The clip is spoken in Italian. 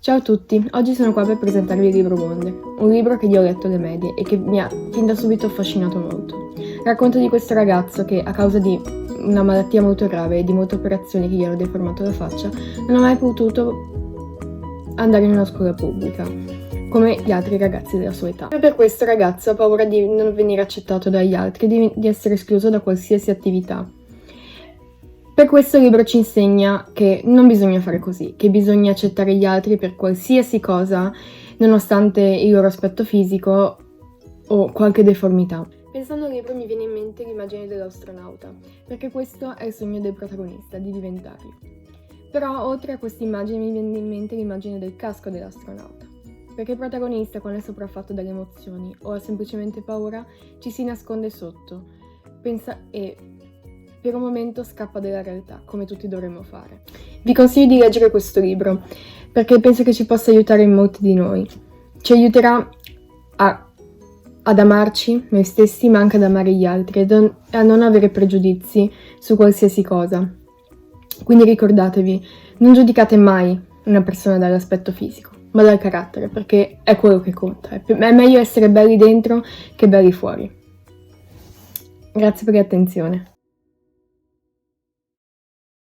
Ciao a tutti, oggi sono qua per presentarvi il libro Wonder, un libro che io ho letto alle medie e che mi ha fin da subito affascinato molto. Racconta di questo ragazzo che, a causa di una malattia molto grave e di molte operazioni che gli hanno deformato la faccia, non ha mai potuto andare in una scuola pubblica, come gli altri ragazzi della sua età. E per questo il ragazzo ha paura di non venire accettato dagli altri, di essere escluso da qualsiasi attività. Per questo il libro ci insegna che non bisogna fare così, che bisogna accettare gli altri per qualsiasi cosa, nonostante il loro aspetto fisico o qualche deformità. Pensando al libro mi viene in mente l'immagine dell'astronauta, perché questo è il sogno del protagonista, di diventarlo. Però oltre a questa immagine mi viene in mente l'immagine del casco dell'astronauta, perché il protagonista, quando è sopraffatto dalle emozioni o ha semplicemente paura, ci si nasconde sotto, pensa e per un momento scappa dalla realtà, come tutti dovremmo fare. Vi consiglio di leggere questo libro, perché penso che ci possa aiutare in molti di noi. Ci aiuterà ad amarci noi stessi, ma anche ad amare gli altri e a non avere pregiudizi su qualsiasi cosa. Quindi ricordatevi, non giudicate mai una persona dall'aspetto fisico, ma dal carattere, perché è quello che conta. È meglio essere belli dentro che belli fuori. Grazie per l'attenzione.